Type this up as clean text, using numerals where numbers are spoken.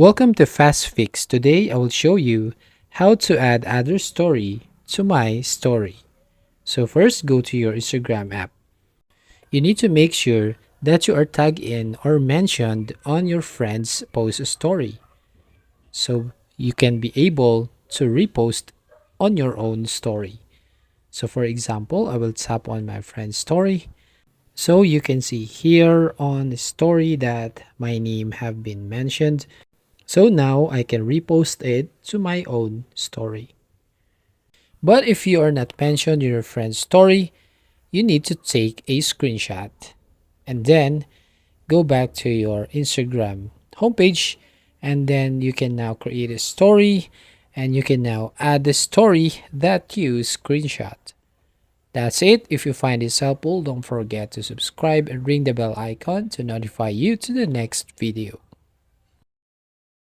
Welcome to Fast Fix. Today I will show you how to add other story to my story. So first go to your Instagram app. You need to make sure that you are tagged in or mentioned on your friend's post story so you can be able to repost on your own story. So for example, I will tap on my friend's story. So you can see here on the story that my name have been mentioned. So now I can repost it to my own story. But if you are not mentioned in your friend's story, you need to take a screenshot and then go back to your Instagram homepage, and then you can now create a story and you can now add the story that you screenshot. That's it. If you find this helpful, don't forget to subscribe and ring the bell icon to notify you to the next video.